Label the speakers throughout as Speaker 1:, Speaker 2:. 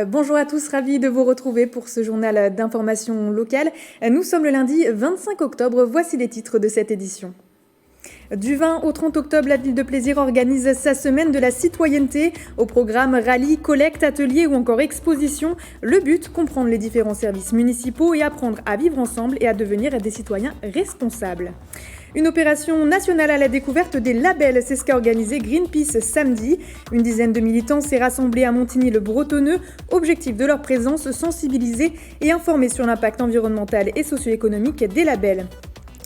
Speaker 1: Bonjour à tous, ravi de vous retrouver pour ce journal d'information locale. Nous sommes le lundi 25 octobre, voici les titres de cette édition. Du 20 au 30 octobre, la Ville de Plaisir organise sa semaine de la citoyenneté. Au programme rallye, collecte, atelier ou encore exposition. Le but, comprendre les différents services municipaux et apprendre à vivre ensemble et à devenir des citoyens responsables. Une opération nationale à la découverte des labels, c'est ce qu'a organisé Greenpeace samedi. Une dizaine de militants s'est rassemblée à Montigny-le-Bretonneux. Objectif de leur présence, sensibiliser et informer sur l'impact environnemental et socio-économique des labels.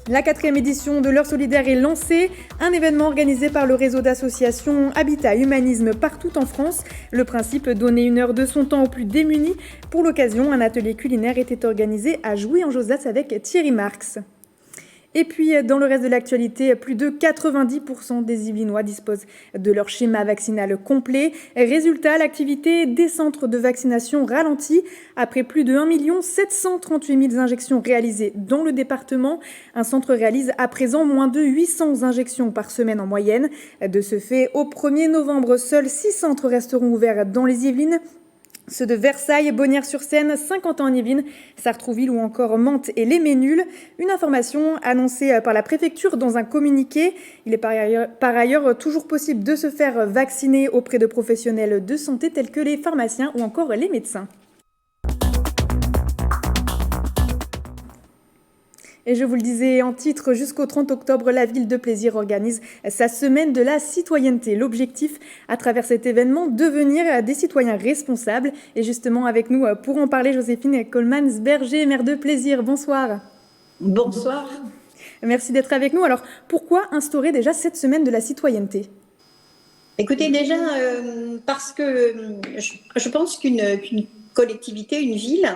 Speaker 1: La 4e édition de l'Heure solidaire est lancée, un événement organisé par le réseau d'associations Habitat Humanisme partout en France. Le principe, donner une heure de son temps aux plus démunis. Pour l'occasion, un atelier culinaire était organisé à Jouy-en-Josas avec Thierry Marx. Et puis, dans le reste de l'actualité, plus de 90% des Yvelinois disposent de leur schéma vaccinal complet. Résultat, l'activité des centres de vaccination ralentit. Après plus de 1 738 000 injections réalisées dans le département, un centre réalise à présent moins de 800 injections par semaine en moyenne. De ce fait, au 1er novembre, seuls 6 centres resteront ouverts dans les Yvelines. Ceux de Versailles, Bonnières-sur-Seine, Saint-Quentin-en-Yvelines, Sartrouville ou encore Mantes et les Ménules. Une information annoncée par la préfecture dans un communiqué. Il est par ailleurs toujours possible de se faire vacciner auprès de professionnels de santé tels que les pharmaciens ou encore les médecins. Et je vous le disais en titre, jusqu'au 30 octobre, la Ville de Plaisir organise sa semaine de la citoyenneté. L'objectif, à travers cet événement, devenir des citoyens responsables. Et justement, avec nous, pour en parler, Joséphine Coleman-Berger, maire de Plaisir. Bonsoir.
Speaker 2: Bonsoir.
Speaker 1: Merci d'être avec nous. Alors, pourquoi instaurer déjà cette semaine de la citoyenneté ?
Speaker 2: Écoutez, déjà, parce que je pense qu'une collectivité, une ville,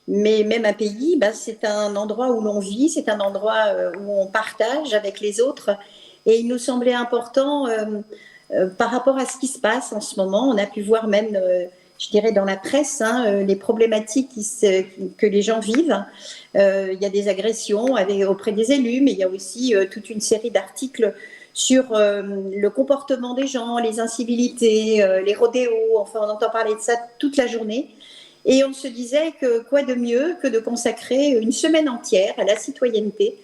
Speaker 2: mais même un pays, c'est un endroit où l'on vit, c'est un endroit où on partage avec les autres. Et il nous semblait important, par rapport à ce qui se passe en ce moment, on a pu voir même, je dirais dans la presse, les problématiques que les gens vivent. Il y a des agressions auprès des élus, mais il y a aussi toute une série d'articles sur le comportement des gens, les incivilités, les rodéos, enfin on entend parler de ça toute la journée. Et on se disait que quoi de mieux que de consacrer une semaine entière à la citoyenneté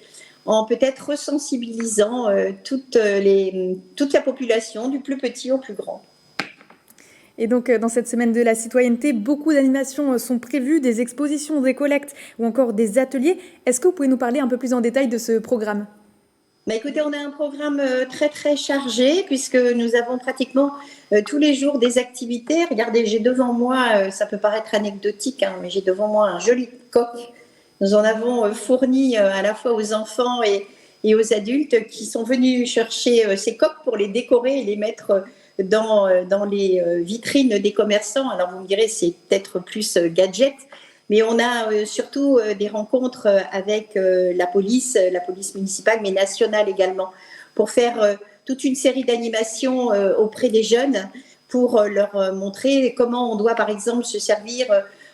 Speaker 2: en peut-être resensibilisant toute la population, du plus petit au plus grand.
Speaker 1: Et donc, dans cette semaine de la citoyenneté, beaucoup d'animations sont prévues, des expositions, des collectes ou encore des ateliers. Est-ce que vous pouvez nous parler un peu plus en détail de ce programme ?
Speaker 2: Écoutez, on a un programme très très chargé puisque nous avons pratiquement tous les jours des activités. Regardez, j'ai devant moi, ça peut paraître anecdotique, mais j'ai devant moi un joli coq. Nous en avons fourni à la fois aux enfants et aux adultes qui sont venus chercher ces coqs pour les décorer et les mettre dans les vitrines des commerçants. Alors vous me direz, c'est peut-être plus gadget. Mais on a surtout des rencontres avec la police municipale, mais nationale également, pour faire toute une série d'animations auprès des jeunes, pour leur montrer comment on doit, par exemple, se servir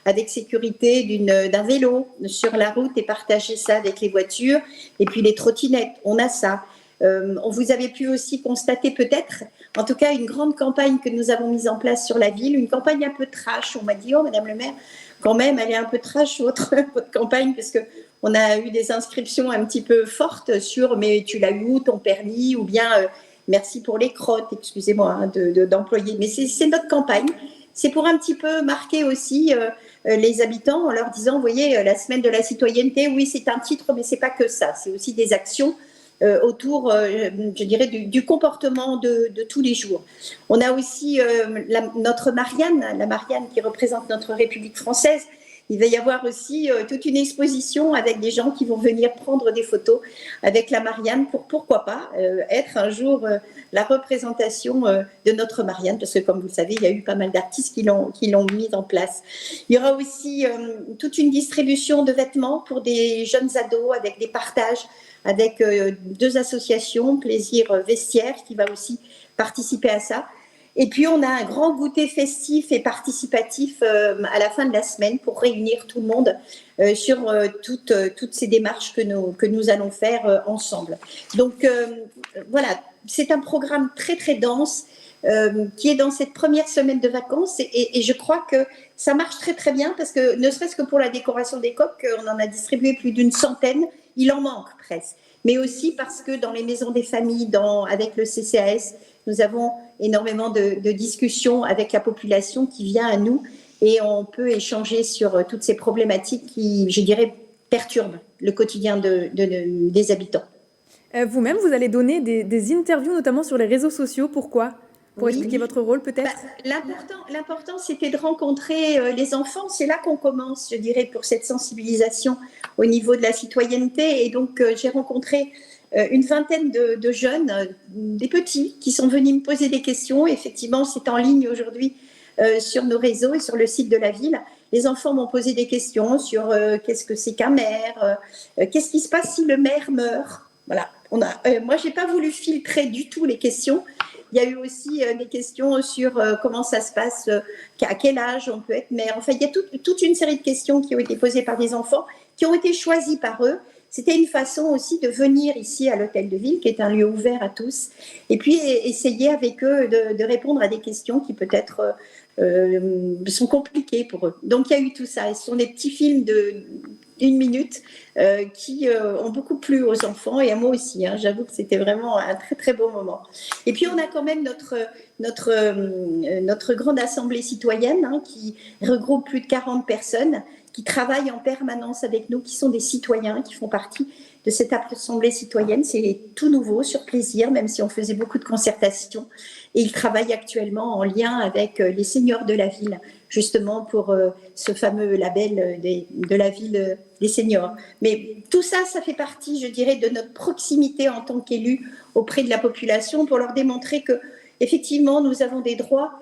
Speaker 2: avec sécurité d'un vélo sur la route et partager ça avec les voitures. Et puis les trottinettes, on a ça. Vous avez pu aussi constater peut-être, en tout cas, une grande campagne que nous avons mise en place sur la ville, une campagne un peu trash. On m'a dit, oh, Madame le maire, quand même, elle est un peu trash, votre campagne, parce qu'on a eu des inscriptions un petit peu fortes sur « mais tu l'as eu où, ton permis ?» ou bien merci pour les crottes, excusez-moi d'employer. Mais c'est notre campagne. C'est pour un petit peu marquer aussi les habitants en leur disant, vous voyez, la semaine de la citoyenneté, oui, c'est un titre, mais c'est pas que ça. C'est aussi des actions autour, je dirais, du comportement de tous les jours. On a aussi notre Marianne, la Marianne qui représente notre République française. Il va y avoir aussi toute une exposition avec des gens qui vont venir prendre des photos avec la Marianne pour, pourquoi pas, être un jour la représentation de notre Marianne, parce que comme vous le savez, il y a eu pas mal d'artistes qui l'ont mise en place. Il y aura aussi toute une distribution de vêtements pour des jeunes ados avec des partages, avec 2 associations, Plaisir Vestiaire, qui va aussi participer à ça. Et puis, on a un grand goûter festif et participatif à la fin de la semaine pour réunir tout le monde sur toutes ces démarches que nous allons faire ensemble. Donc, voilà, c'est un programme très, très dense. qui est dans cette première semaine de vacances. Et je crois que ça marche très très bien parce que ne serait-ce que pour la décoration des coques, on en a distribué plus d'une centaine, il en manque presque. Mais aussi parce que dans les maisons des familles, avec le CCAS, nous avons énormément de discussions avec la population qui vient à nous et on peut échanger sur toutes ces problématiques qui, je dirais, perturbent le quotidien des habitants.
Speaker 1: Vous-même, vous allez donner des interviews, notamment sur les réseaux sociaux. Pourquoi ? Pour expliquer votre rôle, peut-être ?
Speaker 2: L'important, c'était de rencontrer les enfants. C'est là qu'on commence, je dirais, pour cette sensibilisation au niveau de la citoyenneté. Et donc, j'ai rencontré une vingtaine de jeunes, des petits, qui sont venus me poser des questions. Effectivement, c'est en ligne aujourd'hui sur nos réseaux et sur le site de la ville. Les enfants m'ont posé des questions sur qu'est-ce que c'est qu'un maire, qu'est-ce qui se passe si le maire meurt. Voilà. Moi, je n'ai pas voulu filtrer du tout les questions. Il y a eu aussi des questions sur comment ça se passe, à quel âge on peut être maire. Enfin, il y a toute une série de questions qui ont été posées par des enfants, qui ont été choisies par eux. C'était une façon aussi de venir ici à l'Hôtel de Ville, qui est un lieu ouvert à tous, et puis essayer avec eux de répondre à des questions qui peut-être sont compliquées pour eux. Donc, il y a eu tout ça. Et ce sont des petits films d'1 minute qui ont beaucoup plu aux enfants et à moi aussi. J'avoue que c'était vraiment un très très beau moment. Et puis on a quand même notre grande assemblée citoyenne qui regroupe plus de 40 personnes qui travaillent en permanence avec nous, qui sont des citoyens, qui font partie de cette assemblée citoyenne. C'est tout nouveau, sur plaisir, même si on faisait beaucoup de concertation. Et ils travaillent actuellement en lien avec les seniors de la ville, justement pour ce fameux label de la ville des seniors. Mais tout ça, ça fait partie, je dirais, de notre proximité en tant qu'élus auprès de la population pour leur démontrer que, effectivement, nous avons des droits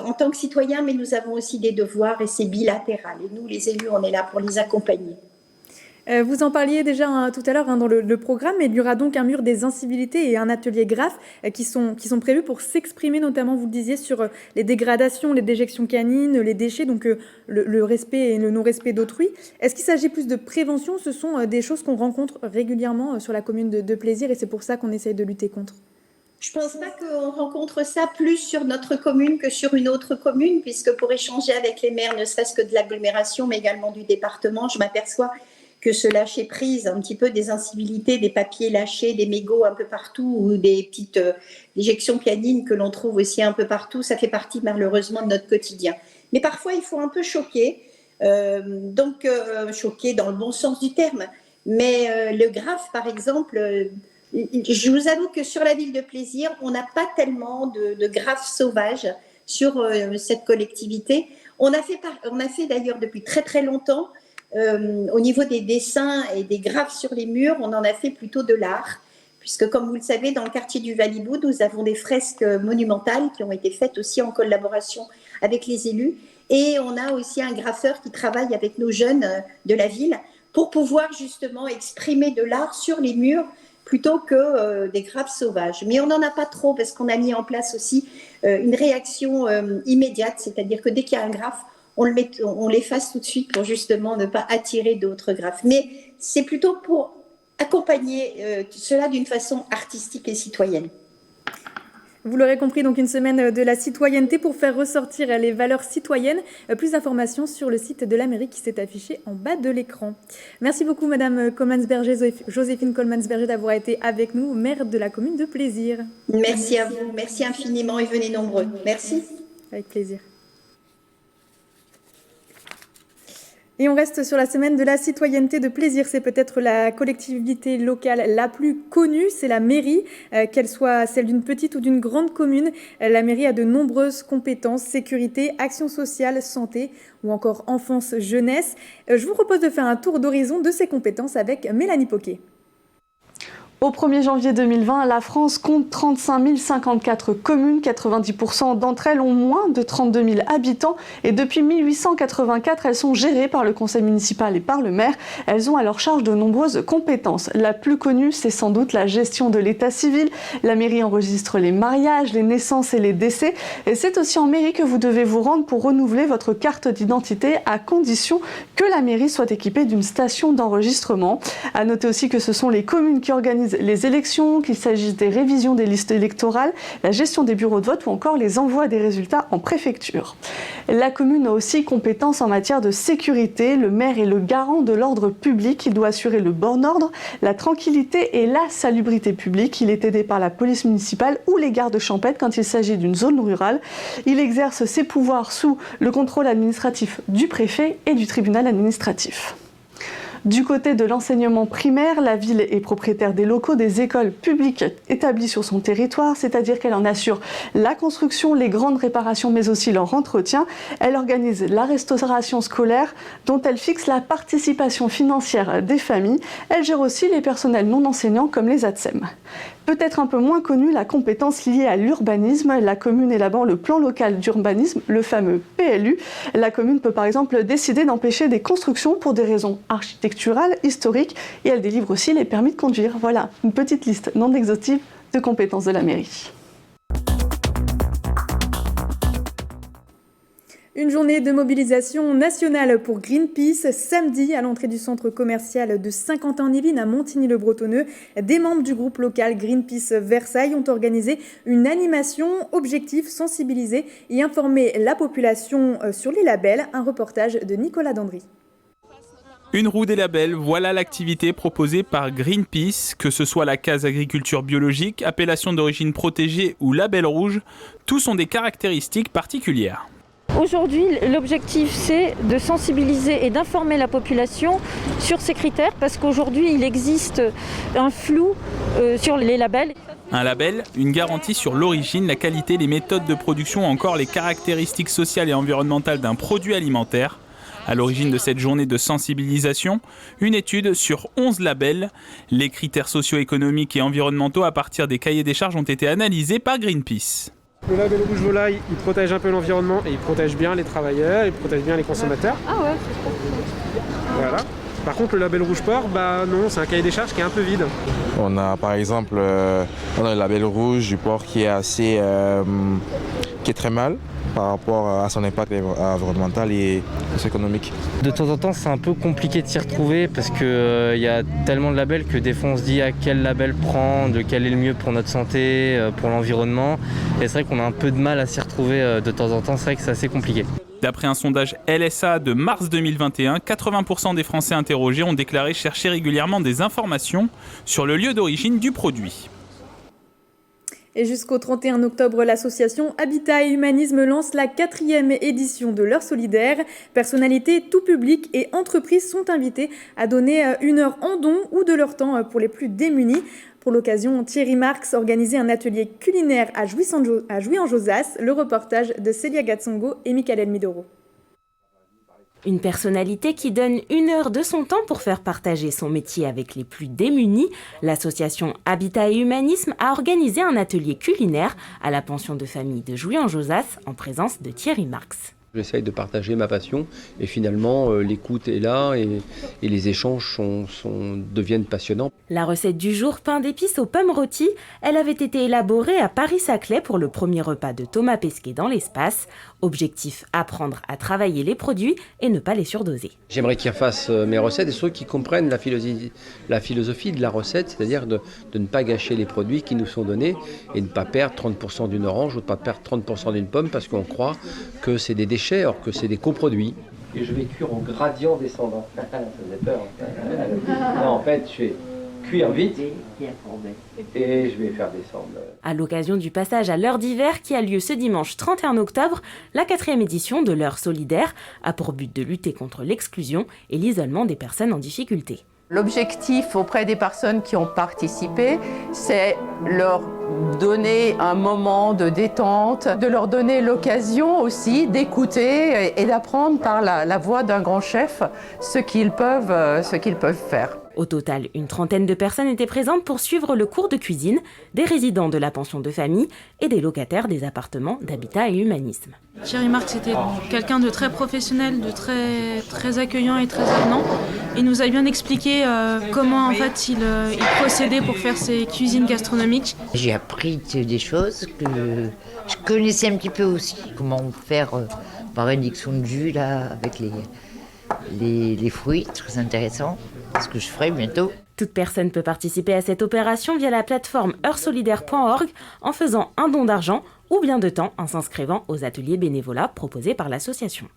Speaker 2: en tant que citoyens, mais nous avons aussi des devoirs et c'est bilatéral. Et nous, les élus, on est là pour les accompagner.
Speaker 1: Vous en parliez déjà tout à l'heure dans le programme, mais il y aura donc un mur des incivilités et un atelier graphe qui sont prévus pour s'exprimer, notamment, vous le disiez, sur les dégradations, les déjections canines, les déchets, donc le respect et le non-respect d'autrui. Est-ce qu'il s'agit plus de prévention ? Ce sont des choses qu'on rencontre régulièrement sur la commune de Plaisir et c'est pour ça qu'on essaye de lutter contre.
Speaker 2: Je ne pense pas qu'on rencontre ça plus sur notre commune que sur une autre commune, puisque pour échanger avec les maires, ne serait-ce que de l'agglomération, mais également du département, je m'aperçois que ce lâcher prise, un petit peu des incivilités, des papiers lâchés, des mégots un peu partout, ou des petites déjections canines que l'on trouve aussi un peu partout, ça fait partie malheureusement de notre quotidien. Mais parfois, il faut un peu choquer, choquer dans le bon sens du terme. Mais le graphe, par exemple... Je vous avoue que sur la ville de Plaisir, on n'a pas tellement de graphes sauvages sur cette collectivité. On a fait d'ailleurs depuis très très longtemps, au niveau des dessins et des graphes sur les murs, on en a fait plutôt de l'art. Puisque comme vous le savez, dans le quartier du Valibou, nous avons des fresques monumentales qui ont été faites aussi en collaboration avec les élus. Et on a aussi un graffeur qui travaille avec nos jeunes de la ville pour pouvoir justement exprimer de l'art sur les murs, plutôt que des graphes sauvages. Mais on n'en a pas trop parce qu'on a mis en place aussi une réaction immédiate, c'est-à-dire que dès qu'il y a un graphe, on l'efface tout de suite pour justement ne pas attirer d'autres graphes. Mais c'est plutôt pour accompagner cela d'une façon artistique et citoyenne.
Speaker 1: Vous l'aurez compris, donc une semaine de la citoyenneté pour faire ressortir les valeurs citoyennes. Plus d'informations sur le site de la mairie qui s'est affiché en bas de l'écran. Merci beaucoup Madame Coleman-Sberger, Joséphine Coleman-Sberger d'avoir été avec nous, maire de la commune de Plaisir.
Speaker 2: Merci à vous, merci infiniment et venez nombreux. Merci.
Speaker 1: Avec plaisir. Et on reste sur la semaine de la citoyenneté de Plaisir. C'est peut-être la collectivité locale la plus connue, c'est la mairie. Qu'elle soit celle d'une petite ou d'une grande commune, la mairie a de nombreuses compétences, sécurité, action sociale, santé ou encore enfance-jeunesse. Je vous propose de faire un tour d'horizon de ces compétences avec Mélanie Poquet.
Speaker 3: Au 1er janvier 2020, la France compte 35 054 communes, 90% d'entre elles ont moins de 32 000 habitants et depuis 1884, elles sont gérées par le conseil municipal et par le maire. Elles ont à leur charge de nombreuses compétences. La plus connue, c'est sans doute la gestion de l'état civil. La mairie enregistre les mariages, les naissances et les décès. Et c'est aussi en mairie que vous devez vous rendre pour renouveler votre carte d'identité à condition que la mairie soit équipée d'une station d'enregistrement. À noter aussi que ce sont les communes qui organisent organise les élections, qu'il s'agisse des révisions des listes électorales, la gestion des bureaux de vote ou encore les envois des résultats en préfecture. La commune a aussi compétence en matière de sécurité. Le maire est le garant de l'ordre public. Il doit assurer le bon ordre, la tranquillité et la salubrité publique. Il est aidé par la police municipale ou les gardes champêtres quand il s'agit d'une zone rurale. Il exerce ses pouvoirs sous le contrôle administratif du préfet et du tribunal administratif. Du côté de l'enseignement primaire, la ville est propriétaire des locaux des écoles publiques établies sur son territoire, c'est-à-dire qu'elle en assure la construction, les grandes réparations, mais aussi leur entretien. Elle organise la restauration scolaire, dont elle fixe la participation financière des familles. Elle gère aussi les personnels non enseignants comme les ATSEM. Peut-être un peu moins connue la compétence liée à l'urbanisme. La commune élabore le plan local d'urbanisme, le fameux PLU. La commune peut par exemple décider d'empêcher des constructions pour des raisons architecturales, historiques, et elle délivre aussi les permis de conduire. Voilà, une petite liste non exhaustive de compétences de la mairie.
Speaker 1: Une journée de mobilisation nationale pour Greenpeace. Samedi, à l'entrée du centre commercial de Saint-Quentin-en-Yvelines à Montigny-le-Bretonneux, des membres du groupe local Greenpeace Versailles ont organisé une animation. Objectif, sensibiliser et informer la population sur les labels. Un reportage de Nicolas Dandry.
Speaker 4: Une roue des labels, voilà l'activité proposée par Greenpeace, que ce soit la case agriculture biologique, appellation d'origine protégée ou label rouge, tous ont des caractéristiques particulières.
Speaker 5: Aujourd'hui, l'objectif, c'est de sensibiliser et d'informer la population sur ces critères parce qu'aujourd'hui, il existe un flou sur les labels.
Speaker 4: Un label, une garantie sur l'origine, la qualité, les méthodes de production ou encore les caractéristiques sociales et environnementales d'un produit alimentaire. À l'origine de cette journée de sensibilisation, une étude sur 11 labels. Les critères socio-économiques et environnementaux à partir des cahiers des charges ont été analysés par Greenpeace.
Speaker 6: Le label rouge volaille, il protège un peu l'environnement et il protège bien les travailleurs, il protège bien les consommateurs.
Speaker 5: Ah ouais.
Speaker 6: Voilà. Par contre, le label rouge porc, non, c'est un cahier des charges qui est un peu vide.
Speaker 7: On a par exemple on a le label rouge du porc qui est assez, qui est très mal par rapport à son impact environnemental et socio-économique.
Speaker 8: De temps en temps, c'est un peu compliqué de s'y retrouver parce qu'il y a tellement de labels que des fois on se dit à quel label prendre, lequel est le mieux pour notre santé, pour l'environnement. Et c'est vrai qu'on a un peu de mal à s'y retrouver de temps en temps, c'est vrai que c'est assez compliqué.
Speaker 4: D'après un sondage LSA de mars 2021, 80% des Français interrogés ont déclaré chercher régulièrement des informations sur le lieu d'origine du produit.
Speaker 1: Et jusqu'au 31 octobre, l'association Habitat et Humanisme lance la 4e édition de l'heure solidaire. Personnalités, tout public et entreprises sont invités à donner 1 heure en don ou de leur temps pour les plus démunis. Pour l'occasion, Thierry Marx organisait un atelier culinaire à Jouy-en-Josas. Le reportage de Célia Gatsongo et Michael Midoro.
Speaker 9: Une personnalité qui donne 1 heure de son temps pour faire partager son métier avec les plus démunis. L'association Habitat et Humanisme a organisé un atelier culinaire à la pension de famille de Jouy-en-Josas en présence de Thierry Marx.
Speaker 10: J'essaye de partager ma passion et finalement l'écoute est là et les échanges deviennent passionnants.
Speaker 9: La recette du jour, pain d'épices aux pommes rôties, elle avait été élaborée à Paris-Saclay pour le premier repas de Thomas Pesquet dans l'espace. Objectif, apprendre à travailler les produits et ne pas les surdoser.
Speaker 10: J'aimerais qu'ils refassent mes recettes et ceux qui comprennent la philosophie de la recette, c'est-à-dire de ne pas gâcher les produits qui nous sont donnés et ne pas perdre 30% d'une orange ou de ne pas perdre 30% d'une pomme parce qu'on croit que c'est des déchets or que c'est des coproduits. Et je vais cuire en gradient descendant. Ça faisait peur. Non, en fait, je vais cuire vite et je vais faire descendre.
Speaker 9: À l'occasion du passage à l'heure d'hiver qui a lieu ce dimanche 31 octobre, la 4e édition de l'heure solidaire a pour but de lutter contre l'exclusion et l'isolement des personnes en difficulté.
Speaker 11: L'objectif auprès des personnes qui ont participé, c'est leur donner un moment de détente, de leur donner l'occasion aussi d'écouter et d'apprendre par la voix d'un grand chef ce qu'ils peuvent faire.
Speaker 9: Au total, une 30aine de personnes étaient présentes pour suivre le cours de cuisine des résidents de la pension de famille et des locataires des appartements d'habitat et humanisme.
Speaker 12: Thierry Marx était quelqu'un de très professionnel, de très accueillant et très avenant. Il nous a bien expliqué comment en fait il procédait pour faire ses cuisines gastronomiques.
Speaker 13: J'ai appris des choses que je connaissais un petit peu aussi. Comment faire par réduction de jus là, avec les fruits, très intéressant, ce que je ferai bientôt.
Speaker 9: Toute personne peut participer à cette opération via la plateforme heuresolidaire.org en faisant un don d'argent ou bien de temps en s'inscrivant aux ateliers bénévolat proposés par l'association.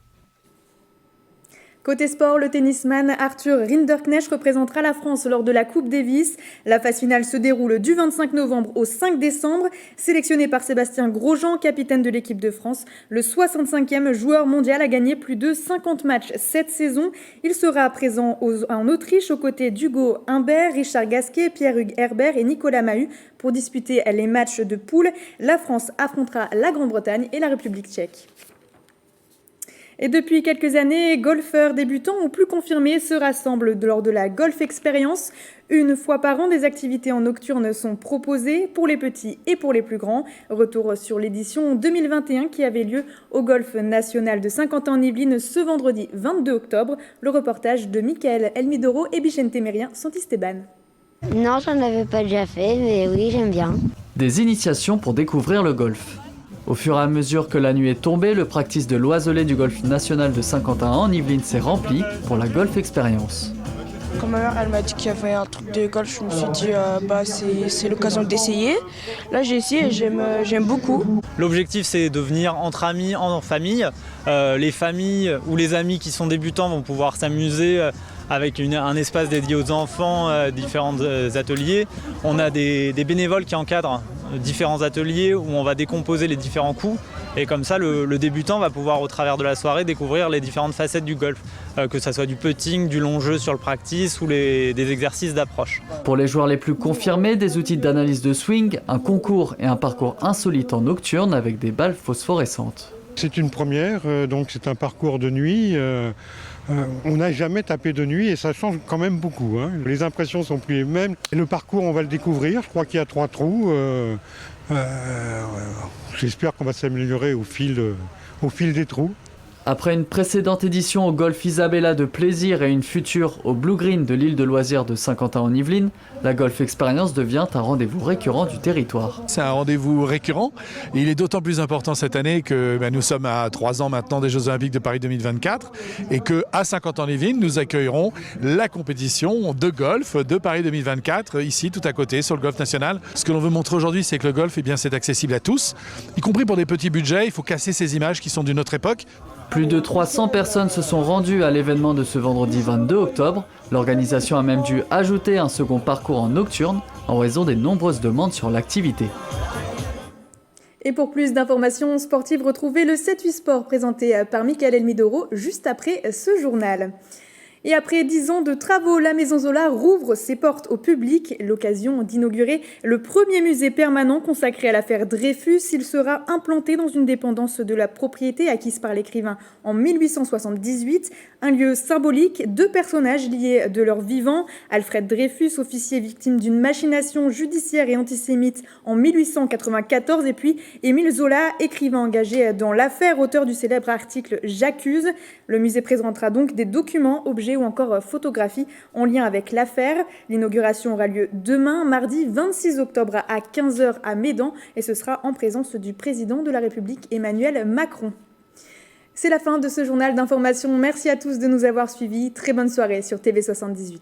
Speaker 1: Côté sport, le tennisman Arthur Rinderknecht représentera la France lors de la Coupe Davis. La phase finale se déroule du 25 novembre au 5 décembre. Sélectionné par Sébastien Grosjean, capitaine de l'équipe de France, le 65e joueur mondial a gagné plus de 50 matchs cette saison. Il sera présent en Autriche aux côtés d'Hugo Humbert, Richard Gasquet, Pierre-Hugues Herbert et Nicolas Mahut pour disputer les matchs de poule. La France affrontera la Grande-Bretagne et la République tchèque. Et depuis quelques années, golfeurs débutants ou plus confirmés se rassemblent lors de la Golf Experience. Une fois par an, des activités en nocturne sont proposées pour les petits et pour les plus grands. Retour sur l'édition 2021 qui avait lieu au Golf National de Saint-Quentin-en-Yvelines ce vendredi 22 octobre. Le reportage de Michael Elmidoro et Bichente Mérien Santisteban.
Speaker 14: Non, j'en avais pas déjà fait, mais oui, j'aime bien.
Speaker 15: Des initiations pour découvrir le golf. Au fur et à mesure que la nuit est tombée, le practice de l'oiselet du golf national de Saint-Quentin en Yvelines s'est rempli pour la Golf Experience.
Speaker 16: Quand ma mère elle m'a dit qu'il y avait un truc de golf, je me suis dit c'est l'occasion d'essayer. Là j'ai essayé et j'aime beaucoup.
Speaker 17: L'objectif c'est de venir entre amis, en famille. Les familles ou les amis qui sont débutants vont pouvoir s'amuser avec un espace dédié aux enfants, différents ateliers. On a des bénévoles qui encadrent différents ateliers où on va décomposer les différents coups. Et comme ça, le débutant va pouvoir, au travers de la soirée, découvrir les différentes facettes du golf. Que ce soit du putting, du long jeu sur le practice ou des exercices d'approche.
Speaker 15: Pour les joueurs les plus confirmés, des outils d'analyse de swing, un concours et un parcours insolite en nocturne avec des balles phosphorescentes.
Speaker 18: C'est une première, donc c'est un parcours de nuit. On n'a jamais tapé de nuit et ça change quand même beaucoup. Les impressions sont plus les mêmes. Et le parcours, on va le découvrir. Je crois qu'il y a 3 trous. J'espère qu'on va s'améliorer au fil des trous.
Speaker 15: Après une précédente édition au Golf Isabella de Plaisir et une future au Blue Green de l'île de loisirs de Saint-Quentin-en-Yvelines, la Golf Experience devient un rendez-vous récurrent du territoire.
Speaker 19: C'est un rendez-vous récurrent et il est d'autant plus important cette année que nous sommes à 3 ans maintenant des Jeux Olympiques de Paris 2024 et qu'à Saint-Quentin-en-Yvelines, nous accueillerons la compétition de golf de Paris 2024 ici tout à côté sur le Golf National. Ce que l'on veut montrer aujourd'hui, c'est que le golf, c'est accessible à tous, y compris pour des petits budgets. Il faut casser ces images qui sont d'une autre époque.
Speaker 15: Plus de 300 personnes se sont rendues à l'événement de ce vendredi 22 octobre. L'organisation a même dû ajouter un second parcours en nocturne en raison des nombreuses demandes sur l'activité.
Speaker 1: Et pour plus d'informations sportives, retrouvez le 7-8 Sport présenté par Michael Elmidoro juste après ce journal. Et après 10 ans de travaux, la Maison Zola rouvre ses portes au public. L'occasion d'inaugurer le premier musée permanent consacré à l'affaire Dreyfus. Il sera implanté dans une dépendance de la propriété acquise par l'écrivain en 1878. Un lieu symbolique, 2 personnages liés de leur vivant. Alfred Dreyfus, officier victime d'une machination judiciaire et antisémite en 1894. Et puis Émile Zola, écrivain engagé dans l'affaire, auteur du célèbre article « J'accuse ». Le musée présentera donc des documents, objets ou encore photographies en lien avec l'affaire. L'inauguration aura lieu demain, mardi 26 octobre à 15h à Médan et ce sera en présence du président de la République Emmanuel Macron. C'est la fin de ce journal d'information. Merci à tous de nous avoir suivis. Très bonne soirée sur TV78.